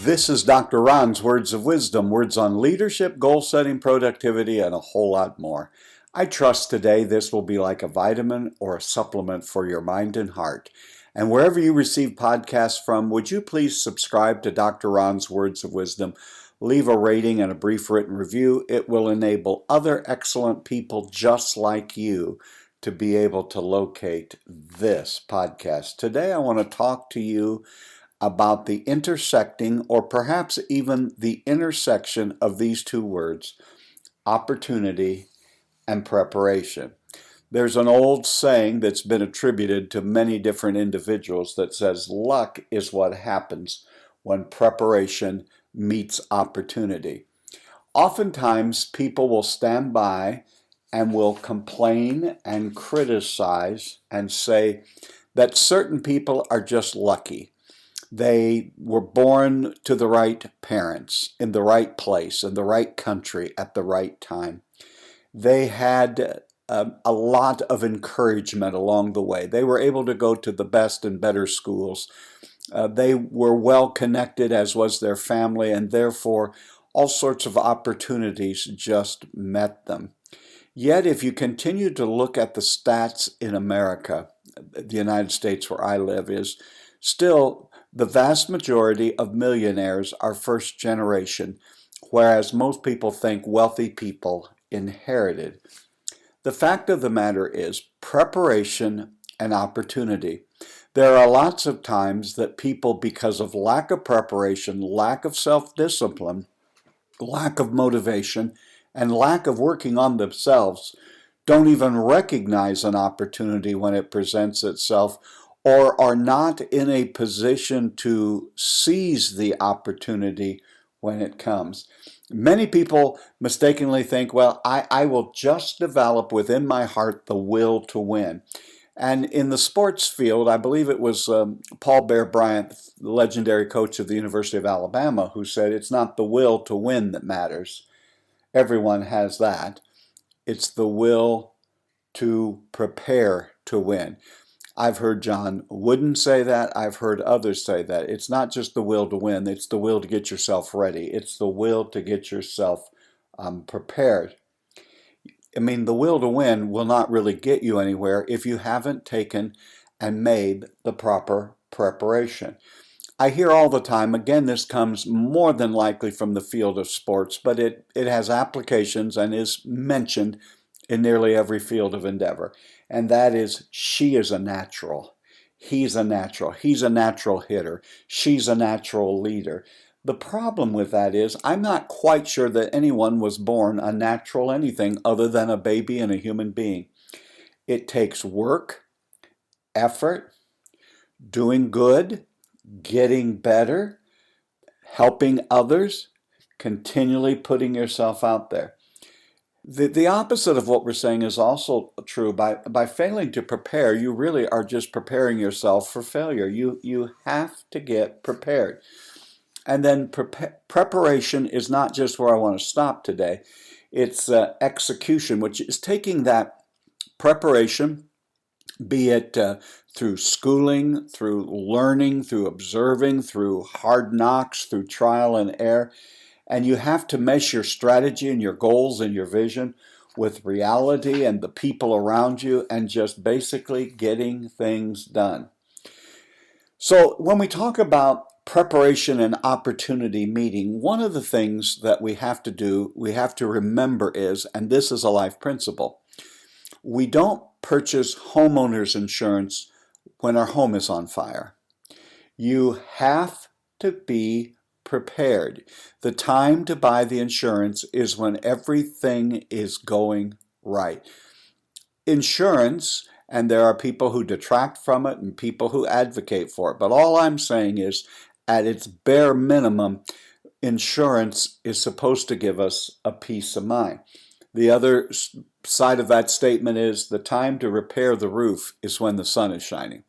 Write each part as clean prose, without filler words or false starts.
This is Dr. Ron's Words of Wisdom, words on leadership, goal setting, productivity, and a whole lot more. I trust today this will be like a vitamin or a supplement for your mind and heart. And wherever you receive podcasts from, would you please subscribe to Dr. Ron's Words of Wisdom? Leave a rating and a brief written review. It will enable other excellent people just like you to be able to locate this podcast. Today I want to talk to you about the intersecting, or perhaps even the intersection of these two words, opportunity and preparation. There's an old saying that's been attributed to many different individuals that says, luck is what happens when preparation meets opportunity. Oftentimes, people will stand by and will complain and criticize and say that certain people are just lucky. They were born to the right parents, in the right place, in the right country, at the right time. They had a lot of encouragement along the way. They were able to go to the best and better schools. They were well connected, as was their family, and therefore all sorts of opportunities just met them. Yet, if you continue to look at the stats in America, the United States where I live, is still the vast majority of millionaires are first generation, whereas most people think wealthy people inherited. The fact of the matter is preparation and opportunity. There are lots of times that people, because of lack of preparation, lack of self-discipline, lack of motivation, and lack of working on themselves, don't even recognize an opportunity when it presents itself, or are not in a position to seize the opportunity when it comes. Many people mistakenly think, well, I will just develop within my heart the will to win. And in the sports field, I believe it was Paul Bear Bryant, the legendary coach of the University of Alabama, who said it's not the will to win that matters. Everyone has that. It's the will to prepare to win. I've heard John Wooden say that. I've heard others say that. It's not just the will to win. It's the will to get yourself ready. It's the will to get yourself prepared. I mean, the will to win will not really get you anywhere if you haven't taken and made the proper preparation. I hear all the time, again, this comes more than likely from the field of sports, but it has applications and is mentioned in nearly every field of endeavor. And that is, she is a natural. He's a natural. He's a natural hitter. She's a natural leader. The problem with that is, I'm not quite sure that anyone was born a natural anything other than a baby and a human being. It takes work, effort, doing good, getting better, helping others, continually putting yourself out there. The opposite of what we're saying is also true. By failing to prepare, you really are just preparing yourself for failure. You have to get prepared. And then preparation is not just where I want to stop today. It's execution, which is taking that preparation, be it through schooling, through learning, through observing, through hard knocks, through trial and error. And you have to mesh your strategy and your goals and your vision with reality and the people around you, and just basically getting things done. So when we talk about preparation and opportunity meeting, one of the things that we have to do, we have to remember is, and this is a life principle, we don't purchase homeowners insurance when our home is on fire. You have to be prepared. The time to buy the insurance is when everything is going right. Insurance, and there are people who detract from it and people who advocate for it, but all I'm saying is, at its bare minimum, insurance is supposed to give us a peace of mind. The other side of that statement is, the time to repair the roof is when the sun is shining.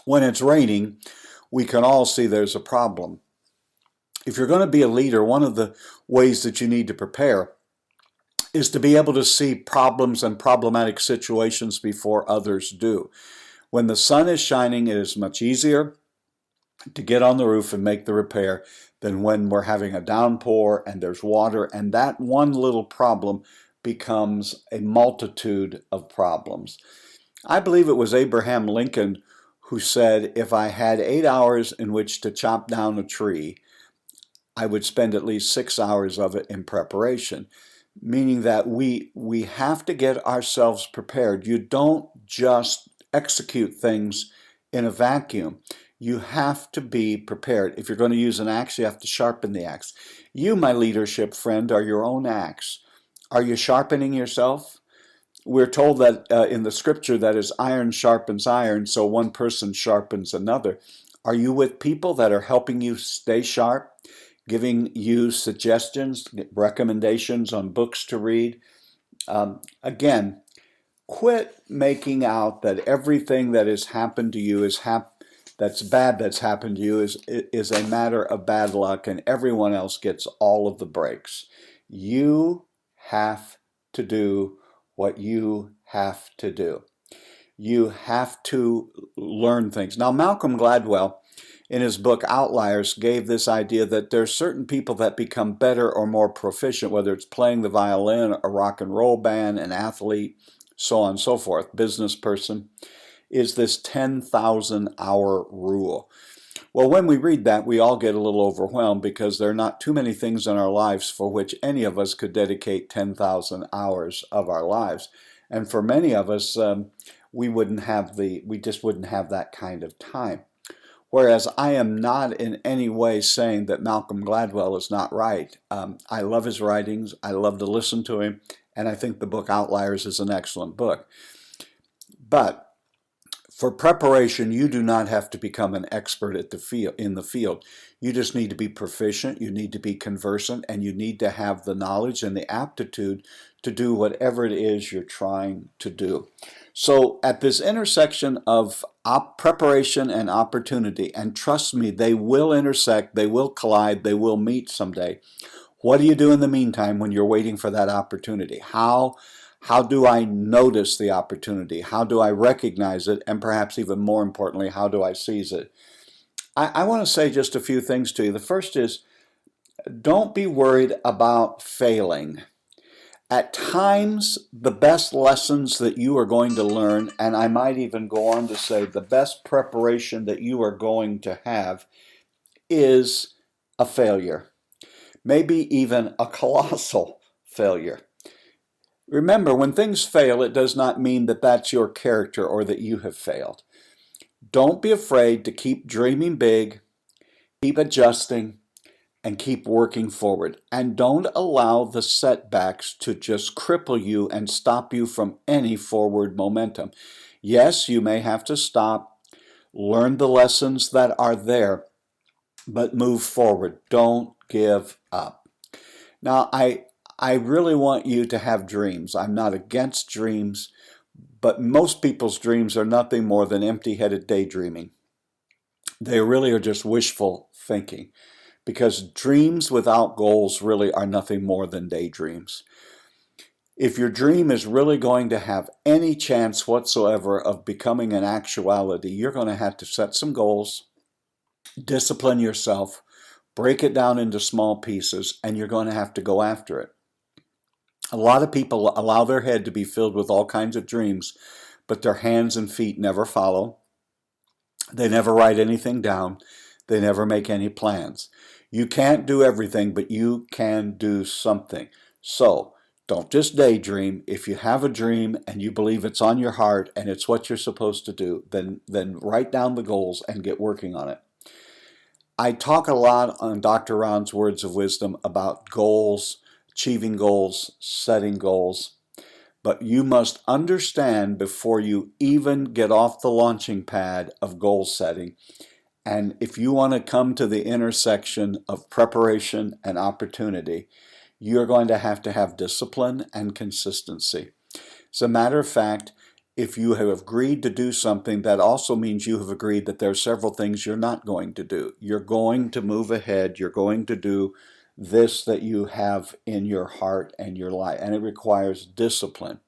When it's raining, we can all see there's a problem. If you're going to be a leader, one of the ways that you need to prepare is to be able to see problems and problematic situations before others do. When the sun is shining, it is much easier to get on the roof and make the repair than when we're having a downpour and there's water, and that one little problem becomes a multitude of problems. I believe it was Abraham Lincoln who said, if I had 8 hours in which to chop down a tree, I would spend at least 6 hours of it in preparation, meaning that we have to get ourselves prepared. You don't just execute things in a vacuum. You have to be prepared. If you're going to use an axe, you have to sharpen the axe. You, my leadership friend, are your own axe. Are you sharpening yourself? We're told that in the scripture that is iron sharpens iron, so one person sharpens another. Are you with people that are helping you stay sharp, giving you suggestions, recommendations on books to read? Again, quit making out that everything that has happened to you that's bad that's happened to you is a matter of bad luck, and everyone else gets all of the breaks. You have to do what you have to do. You have to learn things. Now, Malcolm Gladwell, in his book Outliers, gave this idea that there's certain people that become better or more proficient, whether it's playing the violin, a rock and roll band, an athlete, so on and so forth, business person, is this 10,000 hour rule. Well, when we read that, we all get a little overwhelmed because there are not too many things in our lives for which any of us could dedicate 10,000 hours of our lives. And for many of us, we just wouldn't have that kind of time. Whereas I am not in any way saying that Malcolm Gladwell is not right. I love his writings. I love to listen to him. And I think the book Outliers is an excellent book. But for preparation, you do not have to become an expert in the field. You just need to be proficient, you need to be conversant, and you need to have the knowledge and the aptitude to do whatever it is you're trying to do. So at this intersection of preparation and opportunity, and trust me, they will intersect, they will collide, they will meet someday. What do you do in the meantime when you're waiting for that opportunity? How do I notice the opportunity? How do I recognize it? And perhaps even more importantly, how do I seize it? I want to say just a few things to you. The first is, don't be worried about failing. At times, the best lessons that you are going to learn, and I might even go on to say the best preparation that you are going to have, is a failure. Maybe even a colossal failure. Remember, when things fail, it does not mean that that's your character or that you have failed. Don't be afraid to keep dreaming big, keep adjusting, and keep working forward. And don't allow the setbacks to just cripple you and stop you from any forward momentum. Yes, you may have to stop, learn the lessons that are there, but move forward. Don't give up. Now, I really want you to have dreams. I'm not against dreams, but most people's dreams are nothing more than empty-headed daydreaming. They really are just wishful thinking, because dreams without goals really are nothing more than daydreams. If your dream is really going to have any chance whatsoever of becoming an actuality, you're going to have to set some goals, discipline yourself, break it down into small pieces, and you're going to have to go after it. A lot of people allow their head to be filled with all kinds of dreams, but their hands and feet never follow. They never write anything down. They never make any plans. You can't do everything, but you can do something. So don't just daydream. If you have a dream and you believe it's on your heart and it's what you're supposed to do, then write down the goals and get working on it. I talk a lot on Dr. Ron's Words of Wisdom about goals, achieving goals, setting goals. But you must understand before you even get off the launching pad of goal setting. And if you want to come to the intersection of preparation and opportunity, you're going to have discipline and consistency. As a matter of fact, if you have agreed to do something, that also means you have agreed that there are several things you're not going to do. You're going to move ahead. You're going to do this that you have in your heart and your life, and it requires discipline.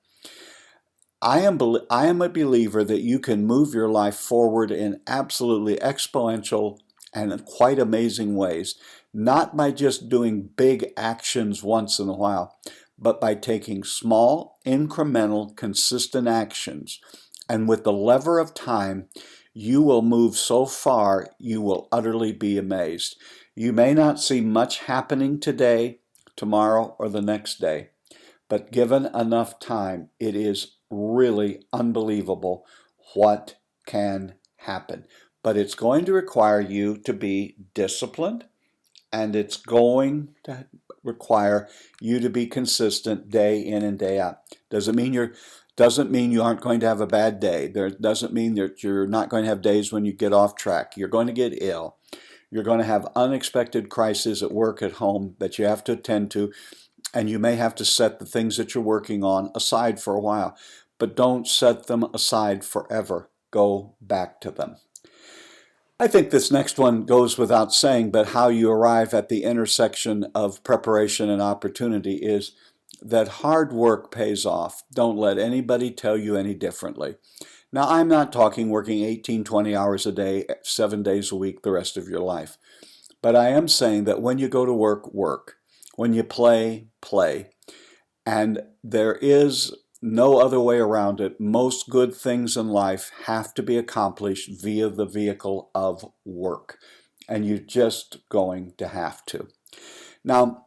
I am a believer that you can move your life forward in absolutely exponential and in quite amazing ways, not by just doing big actions once in a while, but by taking small, incremental, consistent actions. And with the lever of time, you will move so far, you will utterly be amazed. You may not see much happening today, tomorrow, or the next day, but given enough time, it is really unbelievable what can happen. But it's going to require you to be disciplined, and it's going to require you to be consistent day in and day out. Doesn't mean you aren't going to have a bad day. Doesn't mean that you're not going to have days when you get off track. You're going to get ill. You're going to have unexpected crises at work, at home that you have to attend to, and you may have to set the things that you're working on aside for a while. But don't set them aside forever. Go back to them. I think this next one goes without saying, but how you arrive at the intersection of preparation and opportunity is that hard work pays off. Don't let anybody tell you any differently. Now, I'm not talking working 18, 20 hours a day, 7 days a week, the rest of your life. But I am saying that when you go to work, work. When you play, play. And there is no other way around it. Most good things in life have to be accomplished via the vehicle of work. And you're just going to have to. Now,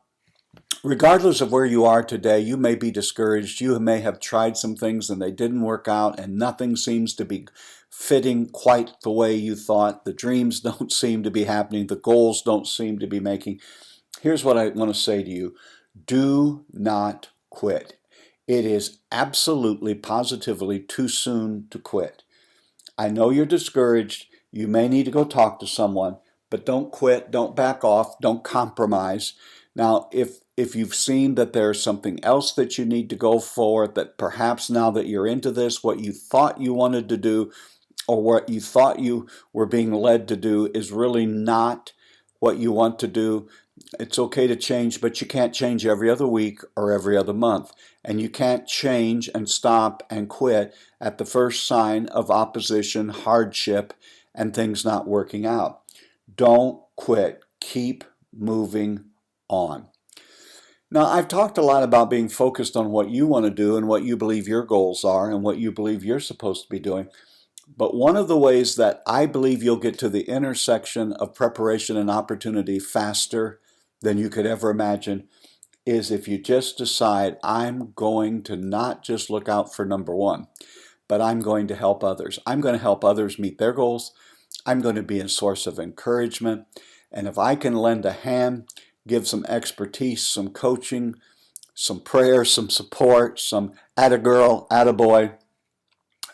regardless of where you are today, you may be discouraged. You may have tried some things and they didn't work out, and nothing seems to be fitting quite the way you thought. The dreams don't seem to be happening. The goals don't seem to be making. Here's what I want to say to you. Do not quit. It is absolutely, positively too soon to quit. I know you're discouraged. You may need to go talk to someone, but don't quit. Don't back off. Don't compromise. Now, if you've seen that there's something else that you need to go for, that perhaps now that you're into this, what you thought you wanted to do or what you thought you were being led to do is really not what you want to do, it's okay to change, but you can't change every other week or every other month. And you can't change and stop and quit at the first sign of opposition, hardship, and things not working out. Don't quit. Keep moving on. Now, I've talked a lot about being focused on what you want to do and what you believe your goals are and what you believe you're supposed to be doing. But one of the ways that I believe you'll get to the intersection of preparation and opportunity faster than you could ever imagine is if you just decide, I'm going to not just look out for number one, but I'm going to help others. I'm going to help others meet their goals. I'm going to be a source of encouragement. And if I can lend a hand, give some expertise, some coaching, some prayer, some support, some atta-girl, atta-boy,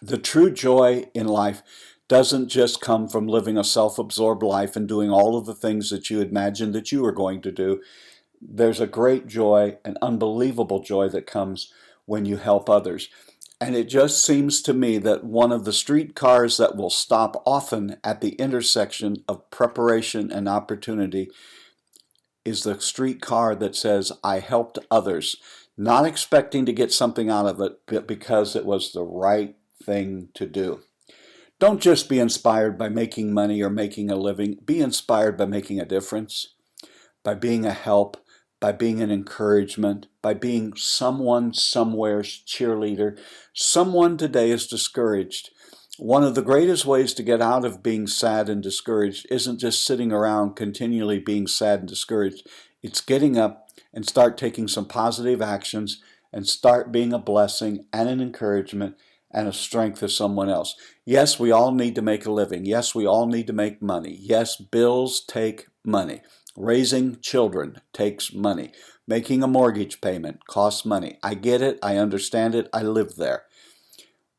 the true joy in life doesn't just come from living a self-absorbed life and doing all of the things that you imagined that you were going to do. There's a great joy, an unbelievable joy that comes when you help others. And it just seems to me that one of the streetcars that will stop often at the intersection of preparation and opportunity is the streetcar that says, I helped others, not expecting to get something out of it, but because it was the right thing to do. Don't just be inspired by making money or making a living. Be inspired by making a difference, by being a help, by being an encouragement, by being someone somewhere's cheerleader. Someone today is discouraged. One of the greatest ways to get out of being sad and discouraged isn't just sitting around continually being sad and discouraged. It's getting up and start taking some positive actions and start being a blessing and an encouragement and a strength to someone else. Yes, we all need to make a living. Yes, we all need to make money. Yes, bills take money. Raising children takes money. Making a mortgage payment costs money. I get it. I understand it. I live there.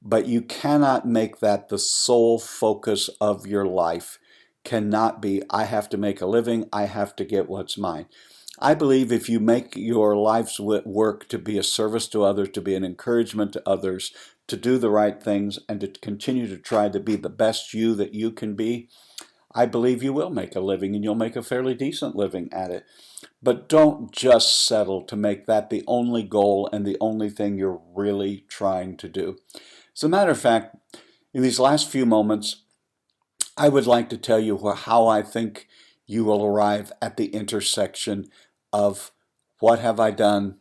But you cannot make that the sole focus of your life. Cannot be, I have to make a living. I have to get what's mine. I believe if you make your life's work to be a service to others, to be an encouragement to others, to do the right things, and to continue to try to be the best you that you can be, I believe you will make a living, and you'll make a fairly decent living at it. But don't just settle to make that the only goal and the only thing you're really trying to do. As a matter of fact, in these last few moments, I would like to tell you how I think you will arrive at the intersection of what have I done,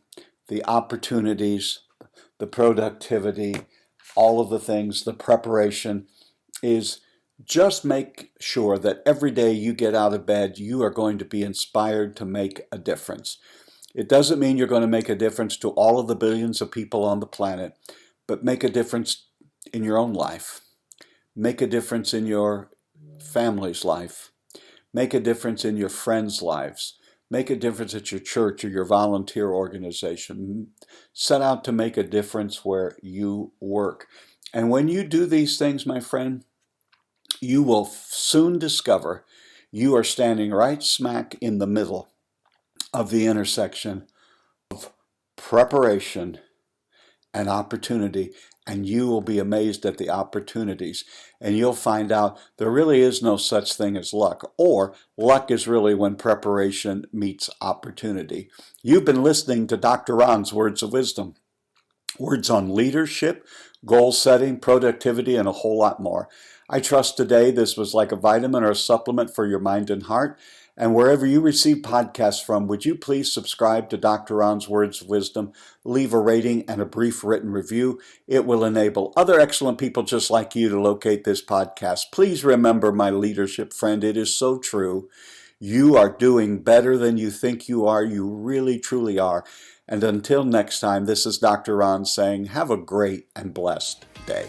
the opportunities, the productivity, all of the things, the preparation is just make sure that every day you get out of bed, you are going to be inspired to make a difference. It doesn't mean you're going to make a difference to all of the billions of people on the planet, but make a difference in your own life. Make a difference in your family's life. Make a difference in your friends' lives. Make a difference at your church or your volunteer organization. Set out to make a difference where you work. And when you do these things, my friend, you will soon discover you are standing right smack in the middle of the intersection of preparation and opportunity, and you will be amazed at the opportunities, and you'll find out there really is no such thing as luck, or luck is really when preparation meets opportunity. You've been listening to Dr. Ron's Words of Wisdom, words on leadership, goal setting, productivity, and a whole lot more. I trust today this was like a vitamin or a supplement for your mind and heart. And wherever you receive podcasts from, would you please subscribe to Dr. Ron's Words of Wisdom, leave a rating and a brief written review. It will enable other excellent people just like you to locate this podcast. Please remember, my leadership friend, it is so true. You are doing better than you think you are. You really, truly are. And until next time, this is Dr. Ron saying, have a great and blessed day.